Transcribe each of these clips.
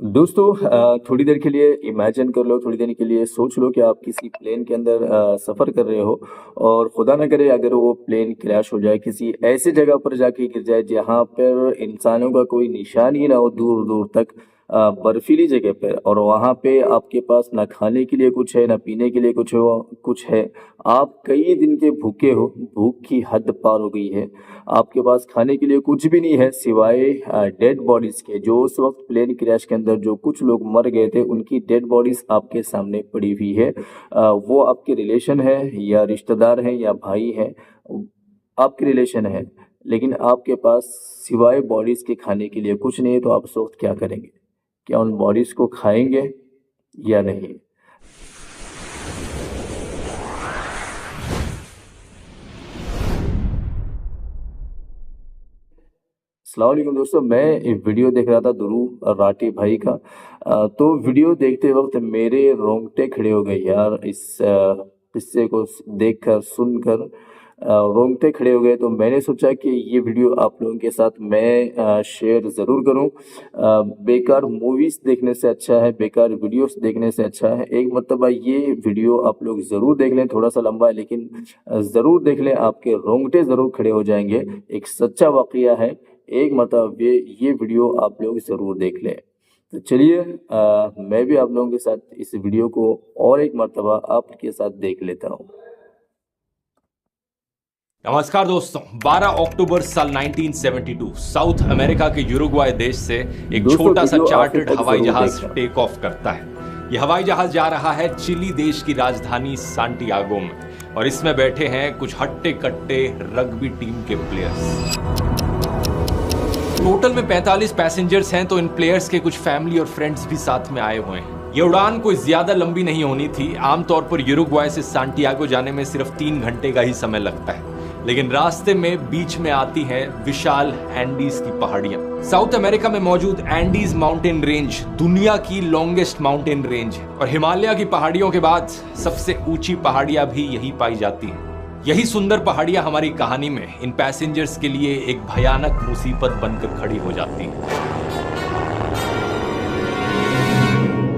दोस्तों थोड़ी देर के लिए इमेजिन कर लो, थोड़ी देर के लिए सोच लो कि आप किसी प्लेन के अंदर सफ़र कर रहे हो और खुदा ना करे अगर वो प्लेन क्रैश हो जाए, किसी ऐसी जगह पर जाके गिर जाए जहाँ पर इंसानों का कोई निशान ही ना हो दूर दूर तक, बर्फीली जगह पर, और वहाँ पे आपके पास ना खाने के लिए कुछ है ना पीने के लिए कुछ है। आप कई दिन के भूखे हो, भूख की हद पार हो गई है। आपके पास खाने के लिए कुछ भी नहीं है सिवाय डेड बॉडीज के। जो उस वक्त प्लेन क्रैश के अंदर जो कुछ लोग मर गए थे उनकी डेड बॉडीज आपके सामने पड़ी हुई है। वो आपके रिलेशन है या रिश्तेदार हैं या भाई हैं, आपके रिलेशन है, लेकिन आपके पास सिवाय बॉडीज के खाने के लिए कुछ नहीं है। तो आप उस वक्त क्या करेंगे? क्या उन बॉडीज को खाएंगे या नहीं? अस्सलाम वालेकुम दोस्तों, मैं एक वीडियो देख रहा था ध्रुव राठी भाई का। तो वीडियो देखते वक्त मेरे रोंगटे खड़े हो गए यार। इस किस्से को देखकर सुनकर रोंगटे खड़े हो गए। तो मैंने सोचा कि ये वीडियो आप लोगों के साथ मैं शेयर ज़रूर करूं। बेकार मूवीज़ देखने से अच्छा है, बेकार वीडियोस देखने से अच्छा है, एक मरतबा ये वीडियो आप लोग ज़रूर देख लें। थोड़ा सा लंबा है लेकिन ज़रूर देख लें, आपके रोंगटे ज़रूर खड़े हो जाएंगे। एक सच्चा वाक़या है, एक मतलब ये वीडियो आप लोग ज़रूर देख लें। तो चलिए मैं भी आप लोगों के साथ इस वीडियो को और एक मरतबा आपके साथ देख लेता हूँ। नमस्कार दोस्तों, 12 अक्टूबर साल 1972 साउथ अमेरिका के यूरुग्वाय देश से एक छोटा सा चार्टर्ड हवाई जहाज टेक ऑफ करता है। यह हवाई जहाज जा रहा है चिली देश की राजधानी सांटियागो में और इसमें बैठे हैं कुछ हट्टे कट्टे रग्बी टीम के प्लेयर्स। टोटल में 45 पैसेंजर्स हैं, तो इन प्लेयर्स के कुछ फैमिली और फ्रेंड्स भी साथ में आए हुए हैं। ये उड़ान कोई ज्यादा लंबी नहीं होनी थी। आमतौर पर यूरुग्वाय से सांटियागो जाने में सिर्फ 3 घंटे का ही समय लगता है, लेकिन रास्ते में बीच में आती हैं विशाल एंडीज की पहाड़ियां। साउथ अमेरिका में मौजूद एंडीज माउंटेन रेंज दुनिया की लॉन्गेस्ट माउंटेन रेंज है और हिमालय की पहाड़ियों के बाद सबसे ऊंची पहाड़ियां भी यही पाई जाती हैं। यही सुंदर पहाड़ियां हमारी कहानी में इन पैसेंजर्स के लिए एक भयानक मुसीबत बनकर खड़ी हो जाती हैं।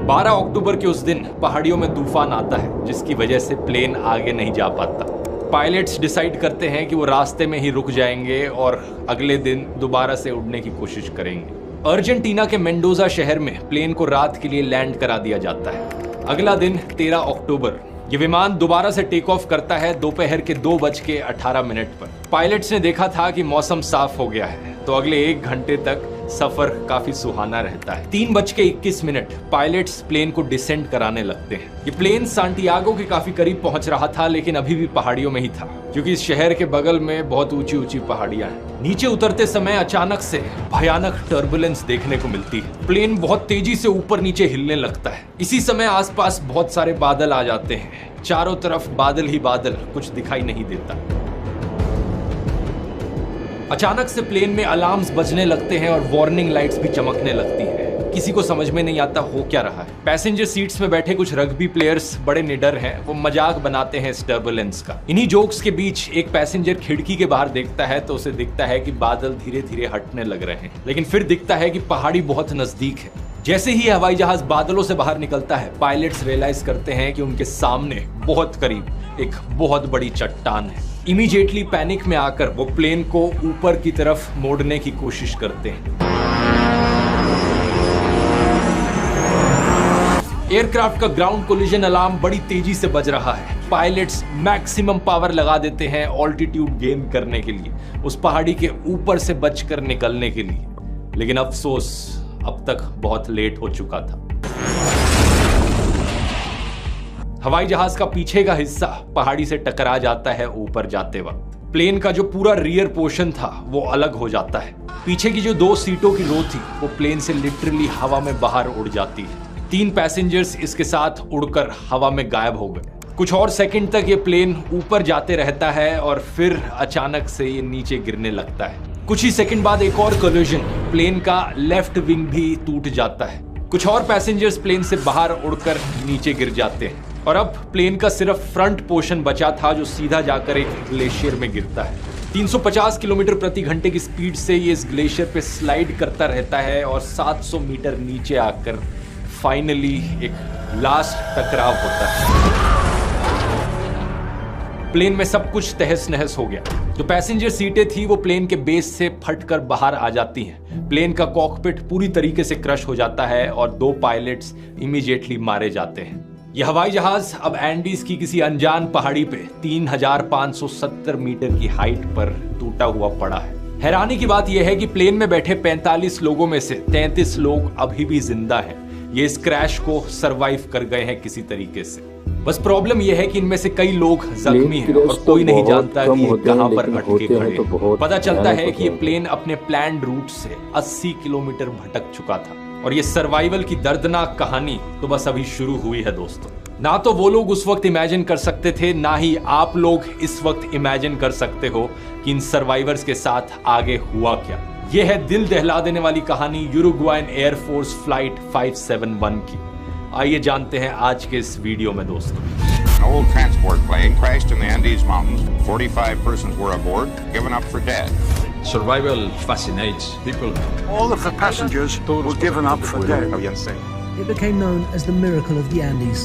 12 अक्टूबर के उस दिन पहाड़ियों में तूफान आता है, जिसकी वजह से प्लेन आगे नहीं जा पाता। पायलट्स डिसाइड करते हैं कि वो रास्ते में ही रुक जाएंगे और अगले दिन दोबारा से उड़ने की कोशिश करेंगे। अर्जेंटीना के मेंडोजा शहर में प्लेन को रात के लिए लैंड करा दिया जाता है। अगला दिन 13 अक्टूबर ये विमान दोबारा से टेक ऑफ करता है दोपहर के 2:18 पर। पायलट्स ने देखा था कि मौसम साफ हो गया है, तो अगले 1 घंटे तक सफर काफी सुहाना रहता है। 3:21 पायलट्स प्लेन को डिसेंड कराने लगते हैं। ये प्लेन सांटियागो के काफी करीब पहुंच रहा था, लेकिन अभी भी पहाड़ियों में ही था, क्योंकि इस शहर के बगल में बहुत ऊंची ऊंची पहाड़ियां हैं। नीचे उतरते समय अचानक से भयानक टर्बुलेंस देखने को मिलती है। प्लेन बहुत तेजी से ऊपर नीचे हिलने लगता है। इसी समय आसपास बहुत सारे बादल आ जाते हैं। चारों तरफ बादल ही बादल, कुछ दिखाई नहीं देता। अचानक से प्लेन में अलार्म्स बजने लगते हैं और वार्निंग लाइट्स भी चमकने लगती हैं। किसी को समझ में नहीं आता हो क्या रहा है। पैसेंजर सीट्स में बैठे कुछ रग्बी प्लेयर्स बड़े निडर हैं, वो मजाक बनाते हैं इस टर्बुलेंस का। इन्हीं जोक्स के बीच एक पैसेंजर खिड़की के बाहर देखता है तो उसे दिखता है कि बादल धीरे धीरे हटने लग रहे हैं, लेकिन फिर दिखता है कि पहाड़ी बहुत नजदीक है। जैसे ही हवाई जहाज बादलों से बाहर निकलता है, पायलट्स रियलाइज करते हैं कि उनके सामने बहुत करीब एक बहुत बड़ी चट्टान है। इमीडिएटली पैनिक में आकर वो प्लेन को ऊपर की तरफ मोड़ने की कोशिश करते हैं। एयरक्राफ्ट का ग्राउंड कोलिजन अलार्म बड़ी तेजी से बज रहा है। पायलट्स मैक्सिमम पावर लगा देते हैं ऑल्टीट्यूड गेन करने के लिए, उस पहाड़ी के ऊपर से बचकर निकलने के लिए, लेकिन अफसोस अब तक बहुत लेट हो चुका था। हवाई जहाज का पीछे का हिस्सा पहाड़ी से टकरा जाता है ऊपर जाते वक्त। प्लेन का जो पूरा रियर पोर्शन था वो अलग हो जाता है। पीछे की जो 2 सीटों की रो थी वो प्लेन से लिटरली हवा में बाहर उड़ जाती है। 3 पैसेंजर्स इसके साथ उड़कर हवा में गायब हो गए। कुछ और सेकंड तक ये प्लेन ऊपर जाते रहता है और फिर अचानक से ये नीचे गिरने लगता है। कुछ ही सेकंड बाद एक और कोलिजन, प्लेन का लेफ्ट विंग भी टूट जाता है। कुछ और पैसेंजर्स प्लेन से बाहर उड़कर नीचे गिर जाते हैं और अब प्लेन का सिर्फ फ्रंट पोर्शन बचा था जो सीधा जाकर एक ग्लेशियर में गिरता है। 350 किलोमीटर प्रति घंटे की स्पीड से ये इस ग्लेशियर पे स्लाइड करता रहता है और 700 मीटर नीचे आकर फाइनली एक लास्ट टकराव होता है। प्लेन में सब कुछ तहस नहस हो गया। जो पैसेंजर सीटें थी वो प्लेन के बेस से फटकर बाहर आ जाती हैं। प्लेन का कॉकपिट पूरी तरीके से क्रश हो जाता है और 2 पायलट्स इमीडिएटली मारे जाते हैं। यह हवाई जहाज अब एंडीज की किसी अनजान पहाड़ी पे 3570 मीटर की हाइट पर टूटा हुआ पड़ा है। हैरानी की बात यह है कि प्लेन में बैठे 45 लोगों में से 33 लोग अभी भी जिंदा हैं। ये इस क्रैश को सरवाइव कर गए हैं किसी तरीके से। बस प्रॉब्लम यह है कि इनमें से कई लोग जख्मी हैं और कोई नहीं जानता कि ये कहां पर अटके खड़े हैं। पता चलता है कि ये प्लेन अपने प्लान्ड रूट से 80 किलोमीटर भटक चुका था और ये सर्वाइवल की दर्दनाक कहानी तो बस अभी शुरू हुई है दोस्तों। ना तो वो लोग उस वक्त इमेजिन कर सकते थे, ना ही आप लोग इस वक्त इमेजिन कर सकते हो कि इन सर्वाइवर्स के साथ आगे हुआ क्या। यह है दिल दहला देने वाली कहानी यूरुग्वायन एयरफोर्स फ्लाइट 571 की। आइए जानते हैं आज के इस वीडियो में दोस्तों। An old transport plane crashed in the Andes Mountains. 45 persons were aboard, given up for dead. Survival fascinates people. All of the passengers were given up for dead. It became known as the Miracle of the Andes.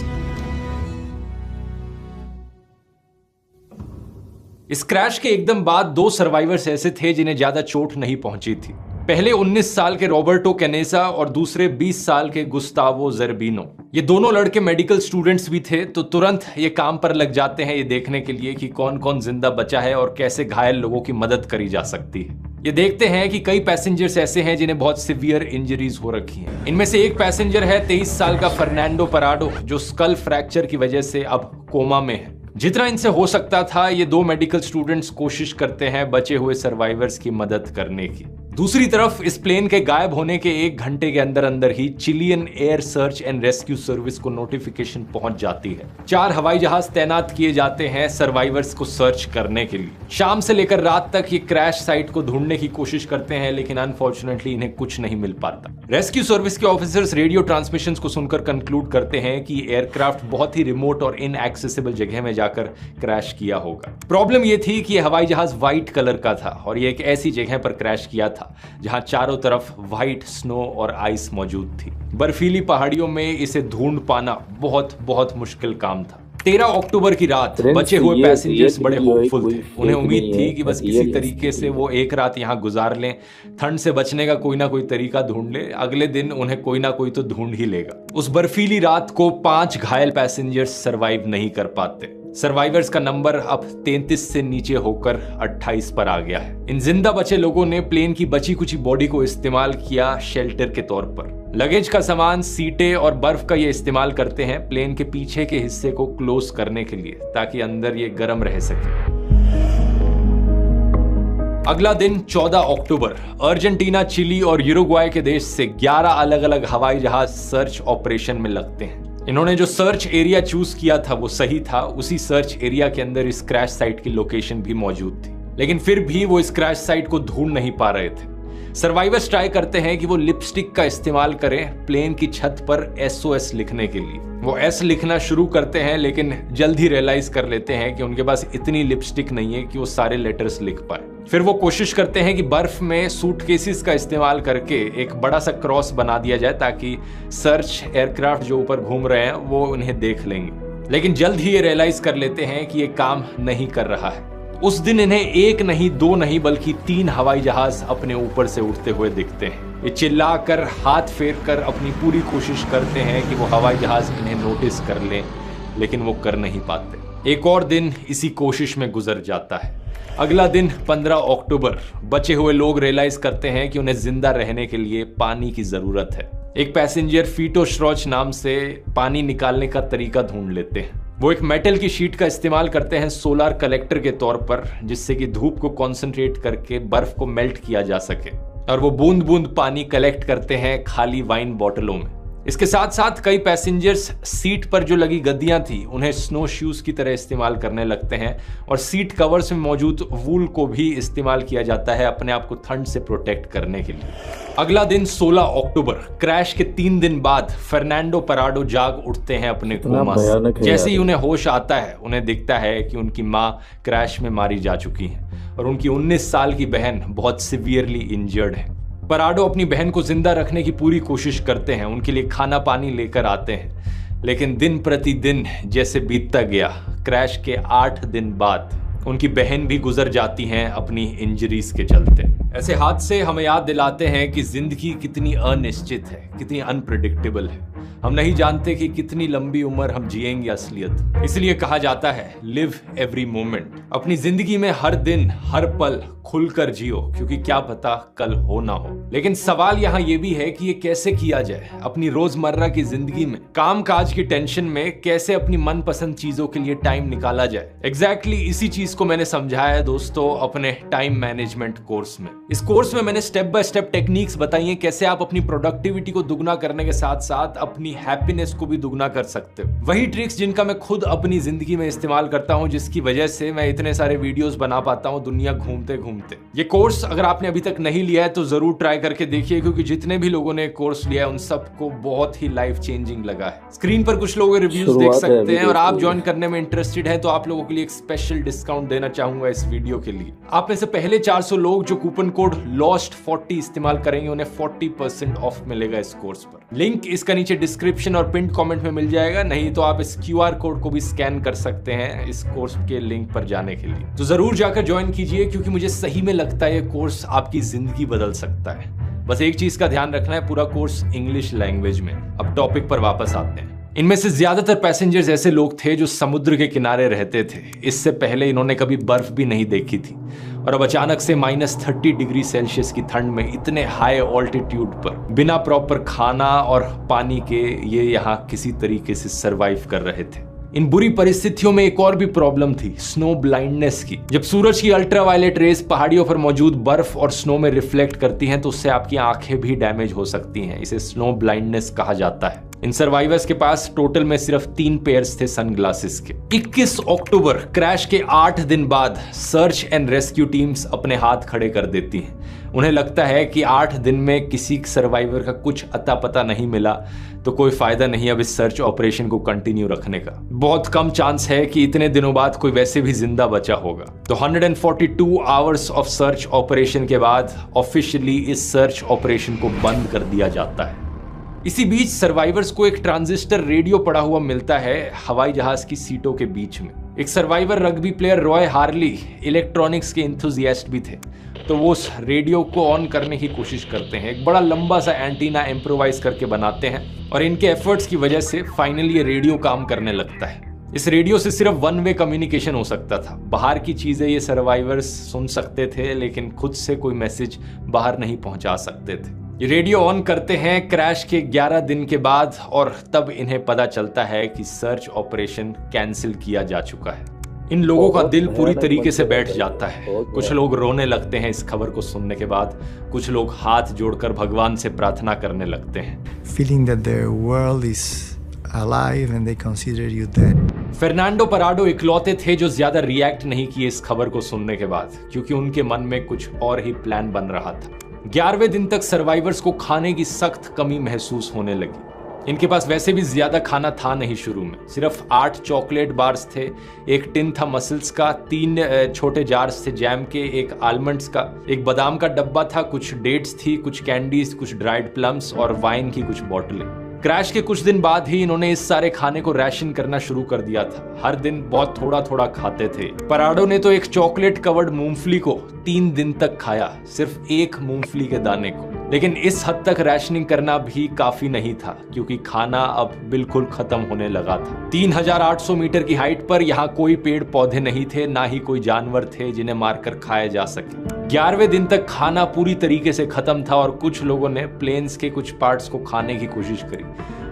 इस crash के एकदम बाद 2 survivors ऐसे थे जिन्हें ज्यादा चोट नहीं पहुंची थी। पहले 19 साल के रॉबर्टो कैनेसा और दूसरे 20 साल के गुस्तावो ज़ेर्बिनो। ये दोनों लड़के मेडिकल स्टूडेंट्स भी थे, तो तुरंत ये काम पर लग जाते हैं ये देखने के लिए कि कौन कौन जिंदा बचा है और कैसे घायल लोगों की मदद करी जा सकती है। ये देखते हैं कि कई पैसेंजर्स ऐसे हैं जिन्हें बहुत सिवियर इंजरीज हो रखी हैं। इनमें से एक पैसेंजर है 23 साल का फर्नांडो पराडो, जो स्कल फ्रैक्चर की वजह से अब कोमा में है। जितना इनसे हो सकता था ये 2 मेडिकल स्टूडेंट्स कोशिश करते हैं बचे हुए सर्वाइवर्स की मदद करने की। दूसरी तरफ इस प्लेन के गायब होने के 1 घंटे के अंदर अंदर ही Chilean air search and rescue service को नोटिफिकेशन पहुंच जाती है। 4 हवाई जहाज तैनात किए जाते हैं सर्वाइवर्स को सर्च करने के लिए। शाम से लेकर रात तक ये क्रैश साइट को ढूंढने की कोशिश करते हैं, लेकिन अनफॉर्चुनेटली इन्हें कुछ नहीं मिल पाता। रेस्क्यू सर्विस के ऑफिसर्स रेडियो ट्रांसमिशंस को सुनकर कंक्लूड करते हैं कि एयरक्राफ्ट बहुत ही रिमोट और इनएक्सेसिबल जगह में जाकर क्रैश किया होगा। प्रॉब्लम ये थी कि यह हवाई जहाज व्हाइट कलर का था और ये एक ऐसी जगह पर क्रैश किया था जहां चारों तरफ व्हाइट स्नो और आइस मौजूद थी। बर्फीली पहाड़ियों में इसे ढूंढ पाना बहुत मुश्किल काम था। 13 अक्टूबर की रात बचे हुए पैसेंजर्स बड़े होपफुल थे। उन्हें उम्मीद थी कि बस किसी तरीके से वो एक रात यहाँ गुजार लें, ठंड से बचने का कोई ना कोई तरीका ढूंढ ले, अगले दिन उन्हें कोई ना कोई तो ढूंढ ही लेगा। उस बर्फीली रात को 5 घायल पैसेंजर्स सरवाइव नहीं कर पाते। सर्वाइवर्स का नंबर अब 33 से नीचे होकर 28 पर आ गया है। इन जिंदा बचे लोगों ने प्लेन की बची कुची बॉडी को इस्तेमाल किया शेल्टर के तौर पर। लगेज का सामान, सीटें और बर्फ का ये इस्तेमाल करते हैं प्लेन के पीछे के हिस्से को क्लोज करने के लिए, ताकि अंदर ये गर्म रह सके। अगला दिन 14 अक्टूबर अर्जेंटीना, चिली और यूरुग्वाय के देश से 11 अलग अलग हवाई जहाज सर्च ऑपरेशन में लगते हैं। इन्होंने जो सर्च एरिया चूज किया था वो सही था। उसी सर्च एरिया के अंदर इस क्रैश साइट की लोकेशन भी मौजूद थी, लेकिन फिर भी वो इस क्रैश साइट को ढूंढ नहीं पा रहे थे। सर्वाइवर्स ट्राई करते हैं कि वो लिपस्टिक का इस्तेमाल करें प्लेन की छत पर SOS लिखने के लिए। वो S लिखना शुरू करते हैं, लेकिन जल्द ही रियलाइज कर लेते हैं कि उनके पास इतनी लिपस्टिक नहीं है कि वो सारे लेटर्स लिख पाए। फिर वो कोशिश करते हैं कि बर्फ में सूटकेसेस का इस्तेमाल करके एक बड़ा सा क्रॉस बना दिया जाए, ताकि सर्च एयरक्राफ्ट जो ऊपर घूम रहे हैं वो उन्हें देख लेंगे। लेकिन जल्द ही ये रियलाइज कर लेते हैं कि ये काम नहीं कर रहा है। उस दिन इन्हें 1 नहीं, 2 नहीं, बल्कि 3 हवाई जहाज अपने ऊपर से उड़ते हुए दिखते हैं। ये चिल्लाकर, हाथ फेर कर अपनी पूरी कोशिश करते हैं कि वो हवाई जहाज इन्हें नोटिस कर लें, लेकिन वो कर नहीं पाते। एक और दिन इसी कोशिश में गुजर जाता है। अगला दिन 15 अक्टूबर बचे हुए लोग रियलाइज करते हैं कि उन्हें जिंदा रहने के लिए पानी की जरूरत है। एक पैसेंजर फीटो श्रॉच नाम से पानी निकालने का तरीका ढूंढ लेते हैं। वो एक मेटल की शीट का इस्तेमाल करते हैं सोलर कलेक्टर के तौर पर, जिससे कि धूप को कॉन्सेंट्रेट करके बर्फ को मेल्ट किया जा सके, और वो बूंद बूंद पानी कलेक्ट करते हैं खाली वाइन बोतलों में। इसके साथ साथ कई पैसेंजर्स सीट पर जो लगी गद्दियां थी उन्हें स्नो शूज की तरह इस्तेमाल करने लगते हैं और सीट कवर्स में मौजूद वूल को भी इस्तेमाल किया जाता है अपने आप को ठंड से प्रोटेक्ट करने के लिए। अगला दिन 16 अक्टूबर, क्रैश के 3 दिन बाद फर्नांडो पराडो जाग उठते हैं अपने कोमा से। जैसे ही उन्हें होश आता है उन्हें दिखता है कि उनकी मां क्रैश में मारी जा चुकी है और उनकी 19 साल की बहन बहुत सिवियरली इंजर्ड है। पराडो अपनी बहन को जिंदा रखने की पूरी कोशिश करते हैं, उनके लिए खाना पानी लेकर आते हैं, लेकिन दिन प्रतिदिन जैसे बीतता गया, क्रैश के 8 दिन बाद उनकी बहन भी गुजर जाती हैं अपनी इंजरीज के चलते। ऐसे हादसे हमें याद दिलाते हैं कि जिंदगी कितनी अनिश्चित है, कितनी अनप्रेडिक्टेबल है। हम नहीं जानते कि कितनी लंबी उम्र हम जिएंगे असलियत। इसलिए कहा जाता है लिव एवरी मोमेंट। अपनी जिंदगी में हर दिन हर पल खुलकर जियो, क्योंकि क्या पता कल हो ना हो। लेकिन सवाल यहाँ ये भी है कि ये कैसे किया जाए। अपनी रोजमर्रा की जिंदगी में काम काज की टेंशन में कैसे अपनी मनपसंद चीजों के लिए टाइम निकाला जाए। एग्जैक्टली इसी चीज को मैंने समझाया है दोस्तों अपने टाइम मैनेजमेंट कोर्स में। इस कोर्स में मैंने स्टेप बाय स्टेप टेक्निक्स बताई हैं कैसे आप अपनी प्रोडक्टिविटी को दुगना करने के साथ साथ अपनी हैप्पीनेस को भी दुगना कर सकते हो। वही ट्रिक्स जिनका मैं खुद अपनी जिंदगी में इस्तेमाल करता हूं, जिसकी वजह से मैं इतने सारे वीडियोस बना पाता हूं दुनिया घूमते घूमते। ये कोर्स अगर आपने अभी तक नहीं लिया है तो जरूर ट्राई करके देखिए, क्योंकि जितने भी लोगों ने कोर्स लिया है उन सबको बहुत ही लाइफ चेंजिंग लगा है। स्क्रीन पर कुछ लोगों के रिव्यूज देख सकते हैं और आप ज्वाइन करने में इंटरेस्टेड है तो आप लोगों के लिए एक स्पेशल डिस्काउंट देना चाहूंगा इस वीडियो के लिए। आप में से पहले 400 लोग जो कूपन कोड LOST40 इस्तेमाल करेंगे उन्हें 40% ऑफ मिलेगा इस कोर्स पर। लिंक इसका नीचे डिस्क्रिप्शन और पिन कमेंट में मिल जाएगा, नहीं तो आप इस QR कोड को भी स्कैन कर सकते हैं इस कोर्स के लिंक पर जाने के लिए। तो जरूर जाकर ज्वाइन कीजिए, क्योंकि मुझे सही में लगता है ये कोर्स आपकी जिंदगी बदल सकता है। बस एक चीज का ध्यान रखना है, पूरा कोर्स इंग्लिश लैंग्वेज में। अब टॉपिक पर वापस आते हैं। इनमें से ज्यादातर पैसेंजर्स ऐसे लोग थे जो समुद्र के किनारे रहते थे। इससे पहले इन्होंने कभी बर्फ भी नहीं देखी थी और अब अचानक से -30 डिग्री सेल्सियस की ठंड में इतने हाई ऑल्टीट्यूड पर बिना प्रॉपर खाना और पानी के ये यहाँ किसी तरीके से सरवाइव कर रहे थे। इन बुरी परिस्थितियों में एक और भी प्रॉब्लम थी, स्नो ब्लाइंडनेस की। जब सूरज की अल्ट्रावायलेट रेस पहाड़ियों पर मौजूद बर्फ और स्नो में रिफ्लेक्ट करती हैं तो उससे आपकी आंखें भी डैमेज हो सकती हैं। इसे स्नो ब्लाइंडनेस कहा जाता है। इन सर्वाइवर्स के पास टोटल में सिर्फ 3 पेयर्स थे सनग्लासेस के। 21 अक्टूबर, क्रैश के 8 दिन बाद सर्च एंड रेस्क्यू टीम्स अपने हाथ खड़े कर देती हैं। उन्हें लगता है कि 8 दिन में किसी सर्वाइवर का कुछ अता पता नहीं मिला तो कोई फायदा नहीं अब इस सर्च ऑपरेशन को कंटिन्यू रखने का। बहुत कम चांस है कि इतने दिनों बाद कोई वैसे भी जिंदा बचा होगा। तो 142 आवर्स ऑफ सर्च ऑपरेशन के बाद ऑफिशियली इस सर्च ऑपरेशन को बंद कर दिया जाता है। इसी बीच सर्वाइवर्स को एक ट्रांजिस्टर रेडियो पड़ा हुआ मिलता है हवाई जहाज की सीटों के बीच में। एक survivor rugby player Roy Harley electronics के इंथुजियास्ट भी थे, तो वो उस रेडियो को ऑन करने की कोशिश करते हैं। एक बड़ा लंबा सा एंटीना इम्प्रोवाइज करके बनाते हैं और इनके एफर्ट्स की वजह से फाइनली ये रेडियो काम करने लगता है। इस रेडियो से सिर्फ 1 वे कम्युनिकेशन हो सकता था। बाहर की चीजें ये सर्वाइवर्स सुन सकते थे, लेकिन खुद से कोई मैसेज बाहर नहीं पहुंचा सकते थे। ये रेडियो ऑन करते हैं क्रैश के 11 दिन के बाद और तब इन्हें पता चलता है कि सर्च ऑपरेशन कैंसिल किया जा चुका है। इन लोगों का दिल पूरी तरीके से बैठ जाता है। कुछ लोग रोने लगते हैं इस खबर को सुनने के बाद, कुछ लोग हाथ जोड़कर भगवान से प्रार्थना करने लगते हैं। Feeling that their world is alive and they consider you dead. Fernando पराडो इकलौते थे जो ज्यादा रिएक्ट नहीं किए इस खबर को सुनने के बाद, क्योंकि उनके मन में कुछ और ही प्लान बन रहा था। 11वें दिन तक सर्वाइवर्स को खाने की सख्त कमी महसूस होने लगी। इनके पास वैसे भी ज्यादा खाना था नहीं शुरू में, सिर्फ 8 चॉकलेट बार्स थे, एक टिन था मसल्स का, 3 छोटे जार्स थे जैम के, एक आलमंड्स का, एक बादाम का डब्बा था, कुछ डेट्स थी, कुछ कैंडीज, कुछ ड्राइड प्लम्स और वाइन की कुछ बोतलें। क्रैश के कुछ दिन बाद ही इन्होंने इस सारे खाने को राशन करना शुरू कर दिया था। हर दिन बहुत थोड़ा थोड़ा खाते थे। पराडो ने तो एक चॉकलेट कवर्ड मूंगफली को 3 दिन तक खाया, सिर्फ एक मूंगफली के दाने को। लेकिन इस हद तक राशनिंग करना भी काफी नहीं था, क्योंकि खाना अब बिल्कुल खत्म होने लगा था। 3800 मीटर की हाइट पर यहाँ कोई पेड़ पौधे नहीं थे, ना ही कोई जानवर थे जिन्हें मारकर खाया जा सके। 11वें दिन तक खाना पूरी तरीके से खत्म था और कुछ लोगों ने प्लेन्स के कुछ पार्ट्स को खाने की कोशिश करी,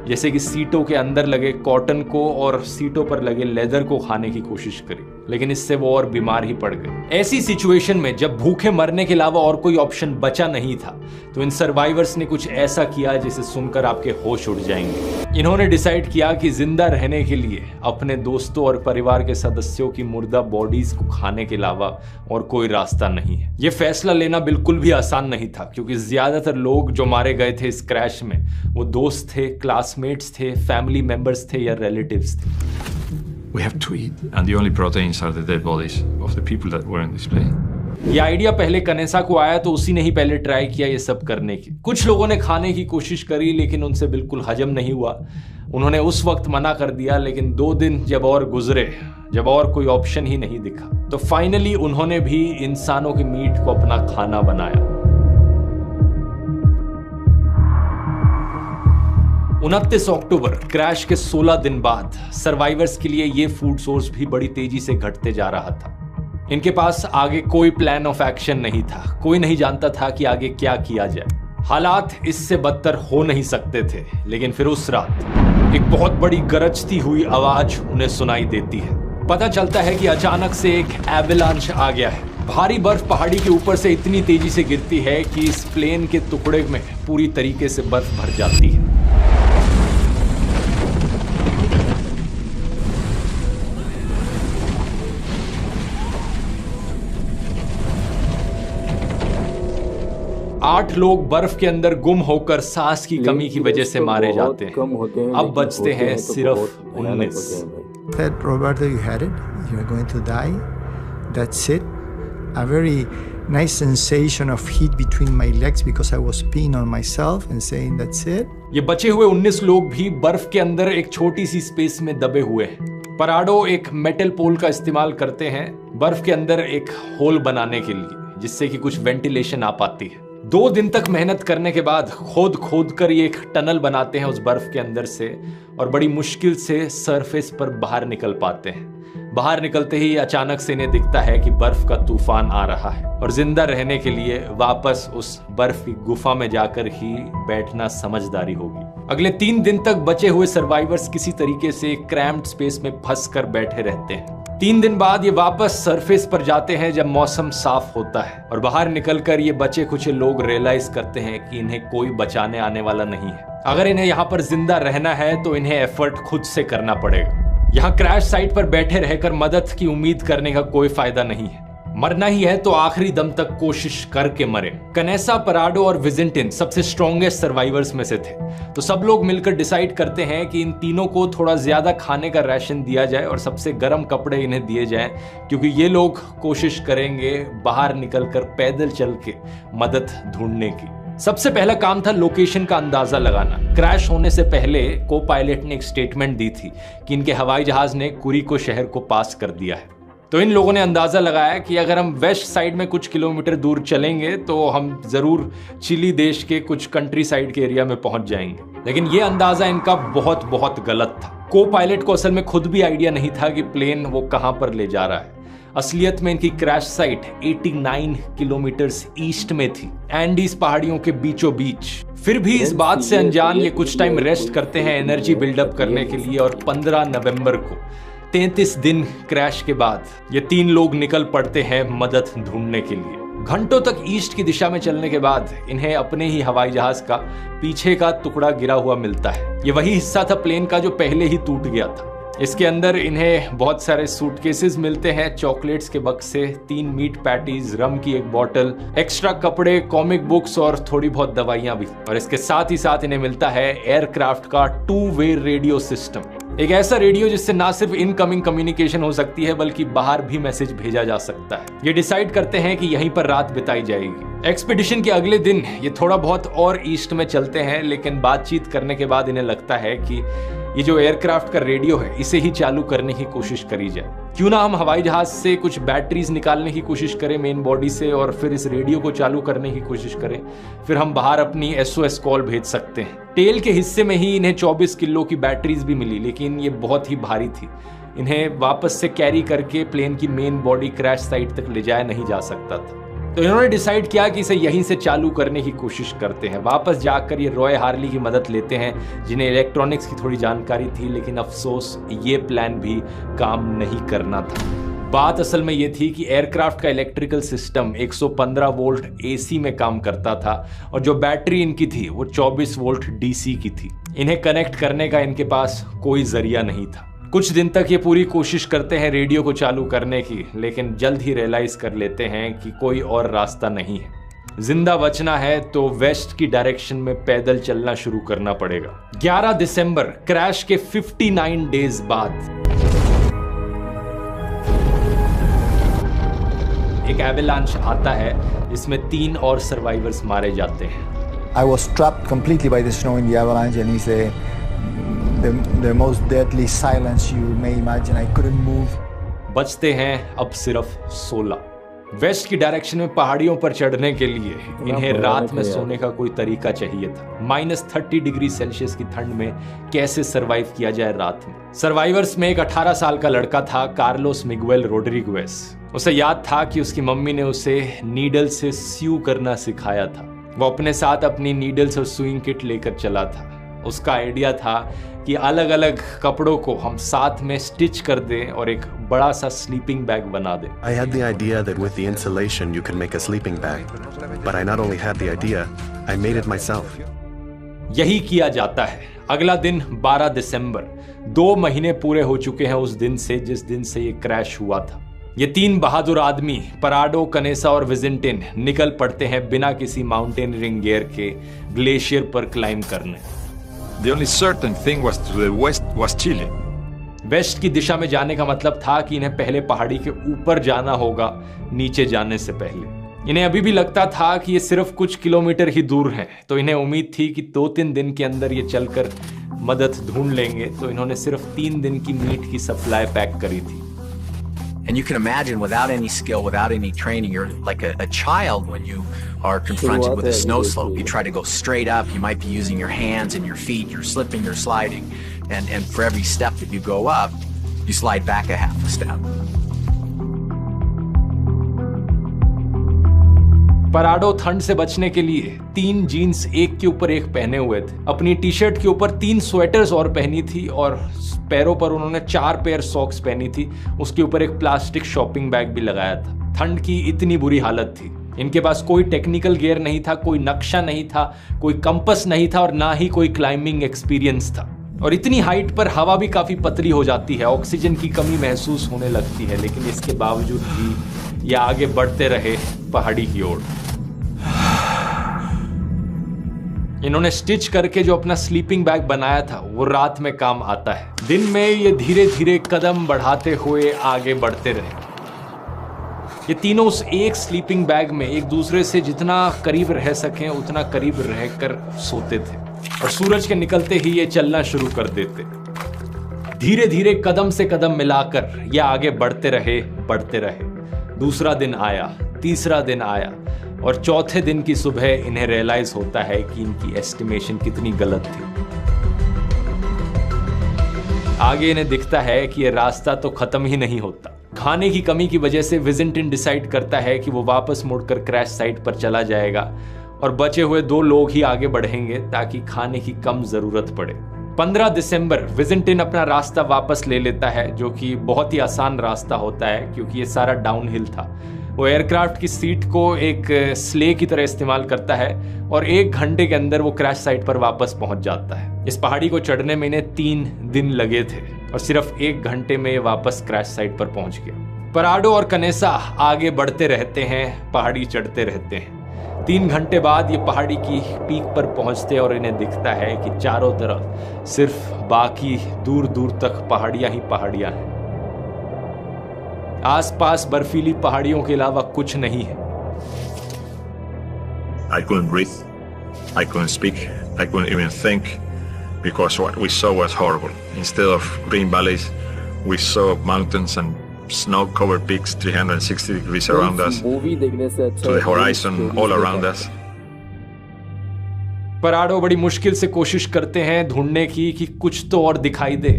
जैसे कि सीटों के अंदर लगे कॉटन को और सीटों पर लगे लेदर को खाने की कोशिश करी। लेकिन इससे वो और बीमार ही पड़ गए। ऐसी सिचुएशन में जब भूखे मरने के अलावा और कोई ऑप्शन बचा नहीं था, तो इन सर्वाइवर्स ने कुछ ऐसा किया जिसे सुनकर आपके होश उड़ जाएंगे। इन्होंने डिसाइड किया कि जिंदा रहने के लिए अपने दोस्तों और परिवार के सदस्यों की मुर्दा बॉडीज को खाने के अलावा और कोई रास्ता नहीं है। ये फैसला लेना बिल्कुल भी आसान नहीं था, क्योंकि ज्यादातर लोग जो मारे गए थे इस क्रैश में वो दोस्त थे, क्लासमेट्स थे, फैमिली मेंबर्स थे या रिलेटिव्स थे। We have to eat, and the only proteins are the dead bodies of the people that were in this plane. ये आइडिया पहले कनेसा को आया तो उसी ने ही पहले ट्राई किया ये सब करने की। कुछ लोगों ने खाने की कोशिश करी, लेकिन उनसे बिल्कुल हजम नहीं हुआ। उन्होंने उस वक्त मना कर दिया, लेकिन 2 दिन जब और गुजरे, जब और कोई ऑप्शन ही नहीं दिखा, तो फाइनली उन्होंने भी इंसानों के मीट को अपना खाना बनाया। 29 अक्टूबर क्रैश के 16 दिन बाद सर्वाइवर्स के लिए ये फूड सोर्स भी बड़ी तेजी से घटते जा रहा था। इनके पास आगे कोई प्लान ऑफ एक्शन नहीं था। कोई नहीं जानता था कि आगे क्या किया जाए। हालात इससे बदतर हो नहीं सकते थे, लेकिन फिर उस रात एक बहुत बड़ी गरजती हुई आवाज उन्हें सुनाई देती है। पता चलता है कि अचानक से एक एवलांच आ गया है। भारी बर्फ पहाड़ी के ऊपर से इतनी तेजी से गिरती है कि इस प्लेन के टुकड़े में पूरी तरीके से बर्फ भर जाती है। आठ लोग बर्फ के अंदर गुम होकर सांस की कमी की वजह से मारे जाते हैं। अब बचते हैं सिर्फ 19। Said, Roberto, you had it. You're going to die. That's it. A very nice sensation of heat between my legs because I was peeing on myself and saying that's it. ये बचे हुए 19 लोग भी बर्फ के अंदर एक छोटी सी स्पेस में दबे हुए हैं। पराडो एक मेटल पोल का इस्तेमाल करते हैं बर्फ के अंदर एक होल बनाने के लिए, जिससे कि कुछ वेंटिलेशन आ पाती है। 2 दिन तक मेहनत करने के बाद खोद कर ये एक टनल बनाते हैं उस बर्फ के अंदर से, और बड़ी मुश्किल से सरफेस पर बाहर निकल पाते हैं। बाहर निकलते ही अचानक से इन्हें दिखता है कि बर्फ का तूफान आ रहा है, और जिंदा रहने के लिए वापस उस बर्फ की गुफा में जाकर ही बैठना समझदारी होगी। अगले 3 दिन तक बचे हुए सर्वाइवर्स किसी तरीके से क्रैम्प्ड स्पेस में फंस कर बैठे रहते हैं। 3 दिन बाद ये वापस सरफेस पर जाते हैं जब मौसम साफ होता है, और बाहर निकलकर ये बचे कुछ लोग रियलाइज करते हैं कि इन्हें कोई बचाने आने वाला नहीं है। अगर इन्हें यहाँ पर जिंदा रहना है तो इन्हें एफर्ट खुद से करना पड़ेगा। यहाँ क्रैश साइट पर बैठे रहकर मदद की उम्मीद करने का कोई फायदा नहीं है। मरना ही है तो आखिरी दम तक कोशिश करके मरे। कनेसा, पराडो और विजिंटिन सबसे स्ट्रॉन्गेस्ट सर्वाइवर्स में से थे, तो सब लोग मिलकर डिसाइड करते हैं कि इन तीनों को थोड़ा ज्यादा खाने का राशन दिया जाए और सबसे गर्म कपड़े इन्हें दिए जाएं, क्योंकि ये लोग कोशिश करेंगे बाहर निकलकर पैदल चल के मदद ढूंढने की। सबसे पहला काम था लोकेशन का अंदाजा लगाना। क्रैश होने से पहले को पायलट ने एक स्टेटमेंट दी थी कि इनके हवाई जहाज ने कुरिको शहर को पास कर दिया है। तो इन लोगों ने अंदाजा लगाया कि अगर हम वेस्ट साइड में कुछ किलोमीटर दूर चलेंगे तो हम जरूर चिली देश के कुछ कंट्री साइड के एरिया में पहुंच जाएंगे। लेकिन ये अंदाजा इनका बहुत गलत था। को पायलट को असल में खुद भी आइडिया नहीं था कि प्लेन वो कहां पर ले जा रहा है। असलियत में इनकी क्रैश साइट 89 किलोमीटर्स ईस्ट में थी, एंडीज पहाड़ियों के बीचों बीच। फिर भी इस बात से अनजान ये कुछ टाइम रेस्ट करते हैं एनर्जी बिल्डअप करने के लिए, और 15 नवंबर को 33 दिन क्रैश के बाद ये 3 लोग निकल पड़ते हैं मदद ढूंढने के लिए। घंटों तक ईस्ट की दिशा में चलने के बाद इन्हें अपने ही हवाई जहाज का पीछे का टुकड़ा गिरा हुआ मिलता है। ये वही हिस्सा था प्लेन का जो पहले ही टूट गया था। इसके अंदर इन्हें बहुत सारे सूटकेसेस मिलते हैं, चॉकलेट्स के बक्से, 3 मीट पैटीज, रम की एक बोतल, एक्स्ट्रा कपड़े, कॉमिक बुक्स और थोड़ी बहुत दवाइयां भी। और इसके साथ ही साथ इन्हें मिलता है एयरक्राफ्ट का 2-वे रेडियो सिस्टम, एक ऐसा रेडियो जिससे ना सिर्फ इनकमिंग कम्युनिकेशन हो सकती है बल्कि बाहर भी मैसेज भेजा जा सकता है। ये डिसाइड करते हैं कि यहीं पर रात बिताई जाएगी। एक्सपीडिशन के अगले दिन ये थोड़ा बहुत और ईस्ट में चलते हैं, लेकिन बातचीत करने के बाद इन्हें लगता है कि ये जो एयरक्राफ्ट का रेडियो है इसे ही चालू करने की कोशिश करी जाए। क्यों ना हम हवाई जहाज से कुछ बैटरीज निकालने की कोशिश करें मेन बॉडी से, और फिर इस रेडियो को चालू करने की कोशिश करें। फिर हम बाहर अपनी SOS कॉल भेज सकते हैं। टेल के हिस्से में ही इन्हें 24 किलो की बैटरीज भी मिली, लेकिन ये बहुत ही भारी थी। इन्हें वापस से कैरी करके प्लेन की मेन बॉडी क्रैश साइट तक ले जाया नहीं जा सकता था। तो इन्होंने डिसाइड किया कि इसे यहीं से चालू करने की कोशिश करते हैं। वापस जाकर ये रॉय हार्ली की मदद लेते हैं, जिन्हें इलेक्ट्रॉनिक्स की थोड़ी जानकारी थी, लेकिन अफसोस ये प्लान भी काम नहीं करना था। बात असल में ये थी कि एयरक्राफ्ट का इलेक्ट्रिकल सिस्टम 115 वोल्ट एसी में काम करता था और जो बैटरी इनकी थी वो 24 वोल्ट डीसी की थी। इन्हें कनेक्ट करने का इनके पास कोई जरिया नहीं था। कुछ दिन तक ये पूरी कोशिश करते हैं रेडियो को चालू करने की, लेकिन जल्द ही रियलाइज कर लेते हैं कि कोई और रास्ता नहीं है। जिंदा बचना है तो वेस्ट की डायरेक्शन में पैदल चलना शुरू करना पड़ेगा। 11 दिसंबर क्रैश के 59 डेज बाद एक एवेलांच आता है जिसमें 3 और सर्वाइवर्स मारे जाते हैं। I was trapped completely by the snow in the avalanche, and it's the most deadly silence you may imagine. I couldn't move. बचते हैं अब सिर्फ 16। वेस्ट की डायरेक्शन में पहाड़ियों पर चढ़ने के लिए इन्हें रात में सोने का कोई तरीका चाहिए था। -30 डिग्री सेल्सियस की ठंड में कैसे सरवाइव किया जाए रात में। सर्वाइवर्स में एक 18 साल का लड़का था, कार्लोस मिगुएल रोड्रिगुएज। उसे याद था कि उसकी मम्मी ने उसे नीडल से स्यू करना सिखाया था। वो अपने साथ अपनी नीडल्स और सुइंग किट लेकर चला था। उसका आइडिया था कि अलग अलग कपड़ों को हम साथ में स्टिच कर दें और एक बड़ा सा स्लीपिंग बैग बना दें। I had the idea that with the insulation you can make a sleeping bag, but I not only had the idea, I made it myself. यही किया जाता है। अगला दिन 12 दिसंबर, 2 महीने पूरे हो चुके हैं उस दिन से जिस दिन से ये क्रैश हुआ था। ये 3 बहादुर आदमी पराडो, कनेसा और विजिंटिन निकल पड़ते हैं बिना किसी माउंटेनियरिंग गियर के ग्लेशियर पर क्लाइंब करने। The only certain thing was to the west was Chile. West की दिशा में जाने का मतलब था कि इन्हें पहले पहाड़ी के ऊपर जाना होगा, नीचे जाने से पहले। इन्हें अभी भी लगता था कि ये सिर्फ कुछ किलोमीटर ही दूर है, तो इन्हें उम्मीद थी कि 2-3 दिन के अंदर ये चलकर मदद ढूंढ लेंगे, तो इन्होंने सिर्फ 3 दिन की मीट की सप्लाई पैक करी थी। And you can imagine, without any skill, without any training, you're like a child when you are confronted with a snow slope. You try to go straight up. You might be using your hands and your feet. You're slipping, you're sliding. And for every step that you go up, you slide back a half a step. पराडो ठंड से बचने के लिए 3 jeans एक के ऊपर एक पहने हुए थे। अपनी टी शर्ट के ऊपर 3 स्वेटर्स और पहनी थी और पैरों पर उन्होंने 4 पेयर सॉक्स पहनी थी। उसके ऊपर एक प्लास्टिक शॉपिंग बैग भी लगाया था। ठंड की इतनी बुरी हालत थी। इनके पास कोई टेक्निकल गियर नहीं था, कोई नक्शा नहीं था, कोई कंपस नहीं था और ना ही कोई क्लाइंबिंग एक्सपीरियंस था। और इतनी हाइट पर हवा भी काफी पतली हो जाती है, ऑक्सीजन की कमी महसूस होने लगती है, लेकिन इसके बावजूद भी ये आगे बढ़ते रहे पहाड़ी की ओर। इन्होंने स्टिच करके जो अपना स्लीपिंग बैग बनाया था वो रात में काम आता है। दिन में ये धीरे धीरे कदम बढ़ाते हुए आगे बढ़ते रहे। ये तीनों उस एक स्लीपिंग बैग में एक दूसरे से जितना करीब रह सकें उतना करीब रहकर सोते थे और सूरज के निकलते ही ये चलना शुरू कर देते। धीरे धीरे कदम से कदम मिलाकर ये आगे बढ़ते रहे। दूसरा दिन आया, तीसरा दिन आया और चौथे दिन की सुबह इन्हें रियलाइज होता है कि इनकी एस्टिमेशन कितनी गलत थी। आगे इन्हें दिखता है कि ये रास्ता तो खत्म ही नहीं होता। खाने की कमी की वजह से विजिंटिन डिसाइड करता है कि वो वापस मुड़कर क्रैश साइट पर चला जाएगा और बचे हुए 2 लोग ही आगे बढ़ेंगे ताकि खाने की कम जरूरत पड़े। 15 दिसंबर विजिंटिन अपना रास्ता वापस ले लेता है, जो कि बहुत ही आसान रास्ता होता है क्योंकि ये सारा डाउनहिल था। वो एयरक्राफ्ट की सीट को एक स्ले की तरह इस्तेमाल करता है और 1 घंटे के अंदर वो क्रैश साइट पर वापस पहुंच जाता है। इस पहाड़ी को चढ़ने में इन्हें 3 दिन लगे थे और सिर्फ 1 घंटे में वापस क्रैश साइट पर पहुंच गया। पराडो और कनेसा आगे बढ़ते रहते हैं, पहाड़ी चढ़ते रहते हैं। 3 घंटे बाद ये पहाड़ी की पीक पर पहुंचते और इन्हें दिखता है कि चारों तरफ सिर्फ बाकी दूर दूर तक पहाड़ियां ही पहाड़ियां हैं। आसपास बर्फीली पहाड़ियों के अलावा कुछ नहीं है। I couldn't breathe. I couldn't speak. I couldn't even think because what we saw was horrible. Instead of green valleys, we saw mountains and snow-covered peaks 360 degrees around us, to the horizon all around us. पराडो बड़ी मुश्किल से कोशिश करते हैं ढूंढने की कि कुछ तो और दिखाई दे।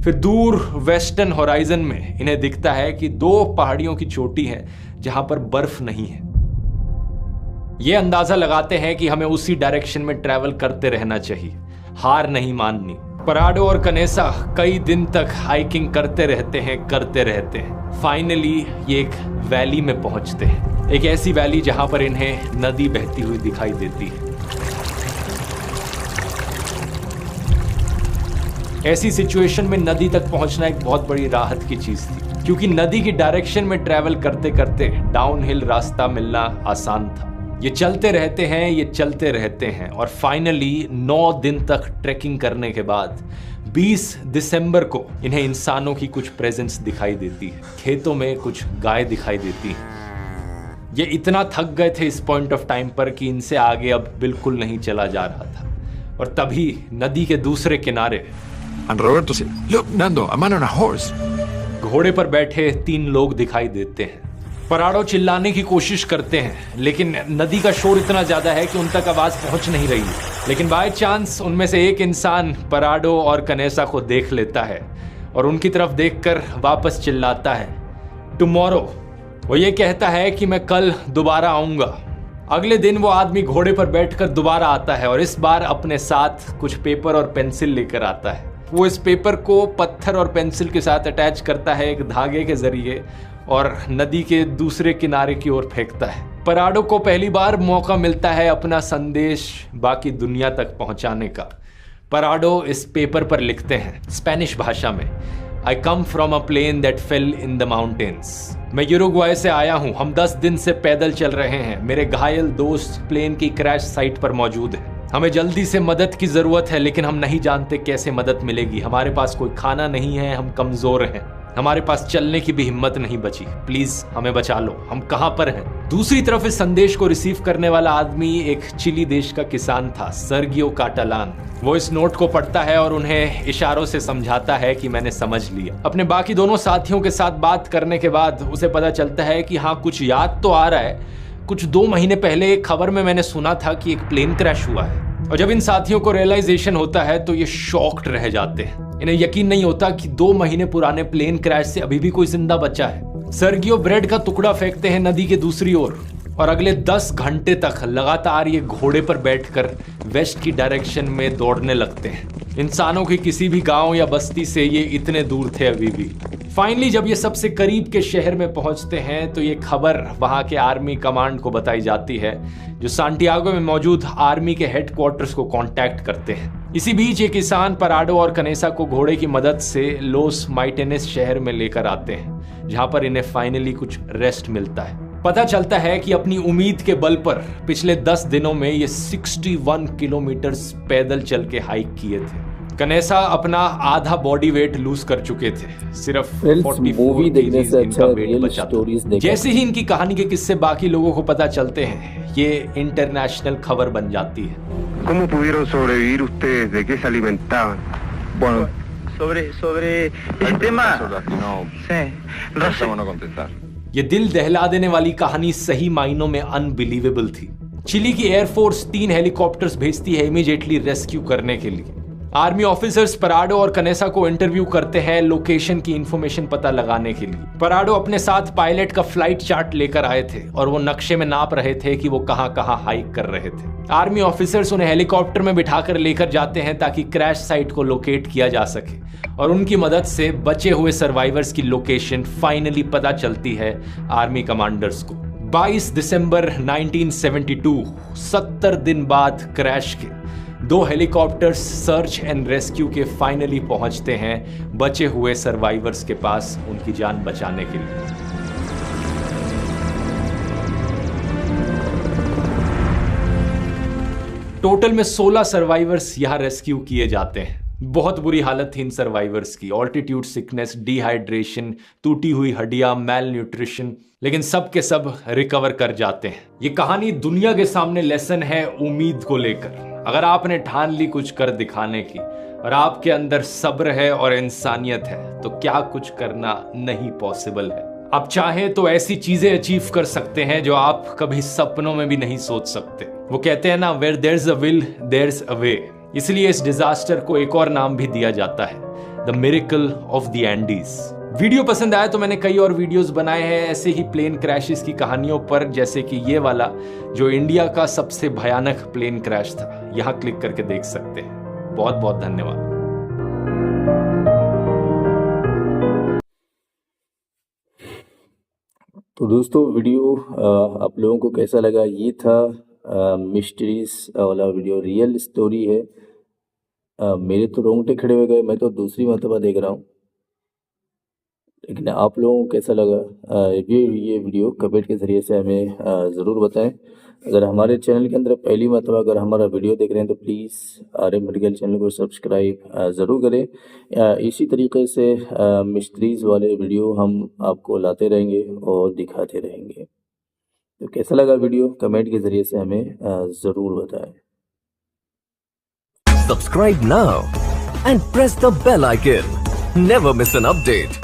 फिर दूर वेस्टर्न होराइजन में इन्हें दिखता है कि 2 पहाड़ियों की चोटी है जहां पर बर्फ नहीं है। ये अंदाजा लगाते हैं कि हमें उसी डायरेक्शन में ट्रैवल करते रहना चाहिए, हार नहीं माननी। पराडो और कनेसा कई दिन तक हाइकिंग करते रहते हैं। फाइनली ये एक वैली में पहुंचते हैं, एक ऐसी वैली जहां पर इन्हें नदी बहती हुई दिखाई देती है। ऐसी सिचुएशन में नदी तक पहुंचना एक बहुत बड़ी राहत की चीज थी, क्योंकि नदी की डायरेक्शन में ट्रैवल करते करते डाउनहिल रास्ता मिलना आसान था। ये चलते रहते हैं और फाइनली 9 दिन तक ट्रैकिंग करने के बाद 20 दिसंबर को इन्हें इंसानों की कुछ प्रेजेंस दिखाई देती है। खेतों में कुछ गाय दिखाई देती है। ये इतना थक गए थे इस पॉइंट ऑफ टाइम पर कि इनसे आगे अब बिल्कुल नहीं चला जा रहा था। और तभी नदी के दूसरे किनारे And Roberto said, "Look, Nando, a man on a horse." घोड़े पर बैठे 3 लोग दिखाई देते हैं। पराडो चिल्लाने की कोशिश करते हैं, लेकिन नदी का शोर इतना ज्यादा है कि उन तक आवाज पहुंच नहीं रही है। लेकिन बाय चांस उनमें से एक इंसान पराडो और कनेसा को देख लेता है और उनकी तरफ देखकर वापस चिल्लाता है, टुमारो। वो ये कहता है कि मैं कल दोबारा आऊंगा। अगले दिन वो आदमी घोड़े पर बैठकर दोबारा आता है और इस बार अपने साथ कुछ पेपर और पेंसिल लेकर आता है। वो इस पेपर को पत्थर और पेंसिल के साथ अटैच करता है एक धागे के जरिए और नदी के दूसरे किनारे की ओर फेंकता है। पराडो को पहली बार मौका मिलता है अपना संदेश बाकी दुनिया तक पहुंचाने का। पराडो इस पेपर पर लिखते हैं स्पेनिश भाषा में, I come from a plane that fell in the mountains. मैं यूरुग्वाई से आया हूं। हम 10 दिन से पैदल चल रहे हैं। मेरे घायल दोस्त प्लेन की क्रैश साइट पर मौजूद है। हमें जल्दी से मदद की जरूरत है, लेकिन हम नहीं जानते कैसे मदद मिलेगी। हमारे पास कोई खाना नहीं है, हम कमजोर हैं, हमारे पास चलने की भी हिम्मत नहीं बची। प्लीज हमें बचा लो, हम कहां पर हैं। दूसरी तरफ इस संदेश को रिसीव करने वाला आदमी एक चिली देश का किसान था, सर्गियो काटालान। वो इस नोट को पढ़ता है और उन्हें इशारों से समझाता है कि मैंने समझ लिया। अपने बाकी दोनों साथियों के साथ बात करने के बाद उसे पता चलता है कि हाँ, कुछ याद तो आ रहा है। कुछ 2 महीने पहले एक खबर में मैंने सुना था कि एक प्लेन क्रैश हुआ है। और जब इन साथियों को रियलाइजेशन होता है तो ये शॉक्ड रह जाते हैं। इन्हें यकीन नहीं होता कि 2 महीने पुराने प्लेन क्रैश से अभी भी कोई जिंदा बचा है। सर्गियो ब्रेड का टुकड़ा फेंकते हैं नदी के दूसरी ओर और अगले 10 घंटे तक लगातार ये घोड़े पर बैठकर वेस्ट की डायरेक्शन में दौड़ने लगते हैं। इंसानों की किसी भी गांव या बस्ती से ये इतने दूर थे अभी भी। फाइनली जब ये सबसे करीब के शहर में पहुंचते हैं तो ये खबर वहां के आर्मी कमांड को बताई जाती है, जो सांटियागो में मौजूद आर्मी के हेडक्वार्टर्स को कांटेक्ट करते हैं। इसी बीच ये किसान पराडो और कनेसा को घोड़े की मदद से लोस माइटेनेस शहर में लेकर आते हैं, जहां पर इन्हें फाइनली कुछ रेस्ट मिलता है। पता चलता है कि अपनी उम्मीद के बल पर पिछले 10 दिनों में ये 61 किलोमीटर पैदल चल के हाइक किए थे। कनेसा अपना आधा बॉडी वेट लूज कर चुके थे, सिर्फ 44 देखने से अच्छा रियल स्टोरीज देखा। जैसे ही इनकी कहानी के किस्से बाकी लोगों को पता चलते हैं, ये इंटरनेशनल खबर बन जाती है। ¿Cómo pudieron sobrevivir ustedes? ¿De qué se alimentaban? Bueno, sobre el tema. ये दिल दहला देने वाली कहानी सही मायनों में अनबिलीवेबल थी। चिली की एयरफोर्स 3 हेलीकॉप्टर्स भेजती है इमीडिएटली रेस्क्यू करने के लिए। आर्मी ऑफिसर्स पराडो और कनेसा को इंटरव्यू करते हैं लोकेशन की इंफॉर्मेशन पता लगाने के लिए। पराडो अपने साथ पायलट का फ्लाइट चार्ट लेकर आए थे और वो नक्शे में नाप रहे थे कि वो कहां हाइक कर रहे थे। आर्मी ऑफिसर्स उन्हें हेलीकॉप्टर में बिठाकर लेकर जाते हैं ताकि क्रैश साइट को लोकेट किया जा सके और उनकी मदद से बचे हुए सर्वाइवर्स की लोकेशन फाइनली पता चलती है आर्मी कमांडर्स को। 22 दिसंबर 1972, 70 दिन बाद क्रैश के 2 हेलीकॉप्टर्स सर्च एंड रेस्क्यू के फाइनली पहुंचते हैं बचे हुए सर्वाइवर्स के पास उनकी जान बचाने के लिए। टोटल में 16 सर्वाइवर्स यहां रेस्क्यू किए जाते हैं। बहुत बुरी हालत थी इन सर्वाइवर्स की, ऑल्टीट्यूड सिकनेस, डिहाइड्रेशन, टूटी हुई हड्डियां, मैल न्यूट्रिशन, लेकिन सब के सब रिकवर कर जाते हैं। ये कहानी दुनिया के सामने लेसन है उम्मीद को लेकर। अगर आपने ठान ली कुछ कर दिखाने की और आपके अंदर सब्र है और इंसानियत है तो क्या कुछ करना नहीं पॉसिबल है। आप चाहें तो ऐसी चीजें अचीव कर सकते हैं जो आप कभी सपनों में भी नहीं सोच सकते। वो कहते हैं ना, where there's a will there's a way. इसलिए इस डिजास्टर को एक और नाम भी दिया जाता है, the miracle of the Andes. Video पसंद आया तो मैंने कई और वीडियोस बनाए हैं ऐसे ही प्लेन क्रैशेस की कहानियों पर, जैसे कि ये वाला जो इंडिया का सबसे भयानक प्लेन क्रैश था। यहां क्लिक करके देख सकते हैं। बहुत बहुत धन्यवाद। तो दोस्तों वीडियो आप लोगों को कैसा लगा? ये था मिस्ट्रीज वाला वीडियो, रियल स्टोरी है। मेरे तो रोंगटे खड़े हो गए, मैं तो दूसरी मर्तबा देख रहा हूँ। लेकिन आप लोगों को कैसा लगा ये वीडियो कमेंट के ज़रिए से हमें ज़रूर बताएं। अगर हमारे चैनल के अंदर पहली मर्तबा अगर हमारा वीडियो देख रहे हैं तो प्लीज़ RM मेडिकल चैनल को सब्सक्राइब ज़रूर करें। इसी तरीके से मिस्ट्रीज़ वाले वीडियो हम आपको लाते रहेंगे और दिखाते रहेंगे। तो कैसा लगा वीडियो कमेंट के ज़रिए से हमें ज़रूर बताएं। Subscribe now and press the bell icon. Never miss an update.